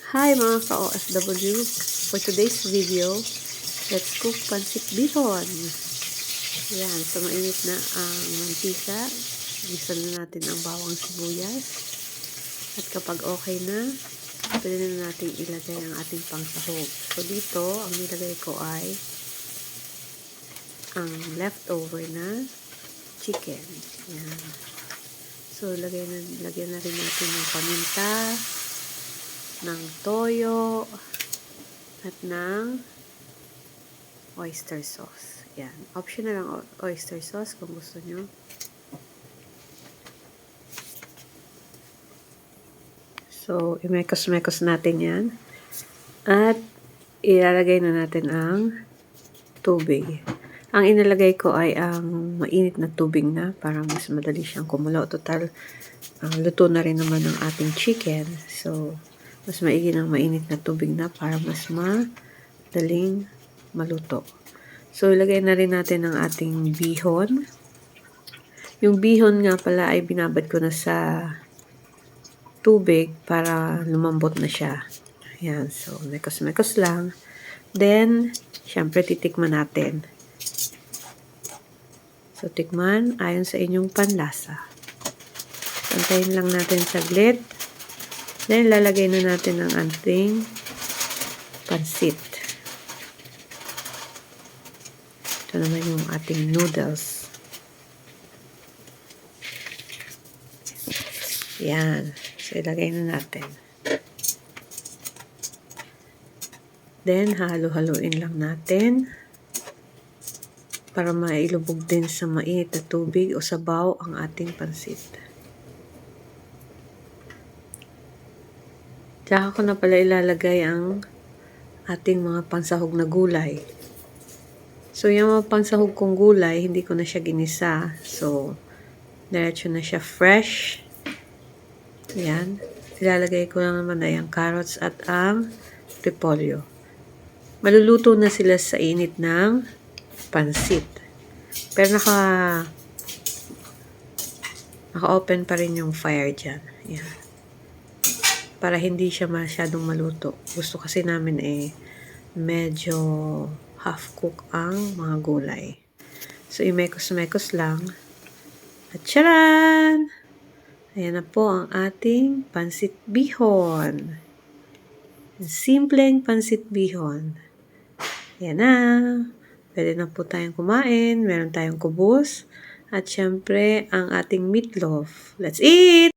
Hi mga ka-OFW! For today's video, let's cook pancit bihon. Yan, so mainit na ang mantika. Gisa na natin ang bawang sibuyas. At kapag okay na, pwede na natin ilagay ang ating pangsahog. So dito, ang nilagay ko ay ang leftover na chicken. Yan. So lagyan na rin natin ng paminta, ng toyo, at ng oyster sauce. Yan. Optional ang oyster sauce kung gusto nyo. So, imekos-mekos natin yan. At ilalagay na natin ang tubig. Ang inilagay ko ay ang mainit na tubig na para mas madali siyang kumulo. Total, luto na rin naman ang ating chicken. So, mas maigi ng mainit na tubig na para mas madaling maluto. So, ilagay na rin natin ang ating bihon. Yung bihon nga pala ay binabad ko na sa tubig para lumambot na siya. Ayan. So, mekos-mekos lang. Then, syempre titikman natin. So, tikman ayon sa inyong panlasa. Pantayin lang natin saglit. Then, lalagay na natin ang ating pansit. Ito naman yung ating noodles. Yan. So, ilagay na natin. Then, halo-haloin lang natin para mailubog din sa mainit na tubig o sabaw ang ating pansit. Tsaka ko na pala ilalagay ang ating mga pansahog na gulay. So, yung mga pansahog kong gulay, hindi ko na siya ginisa. So, diretso na siya fresh. Yan. Ilalagay ko lang naman ay ang carrots at ang repolyo. Maluluto na sila sa init ng pansit. Pero naka-open pa rin yung fire dyan. Yan. Para hindi siya masyadong maluto. Gusto kasi namin medyo half-cook ang mga gulay. So, imekos-mekos lang. At charan! Ayan na po ang ating pancit bihon. Simpleng pancit bihon. Ayan na. Pwede na po tayong kumain. Meron tayong kubos. At syempre, ang ating meatloaf. Let's eat!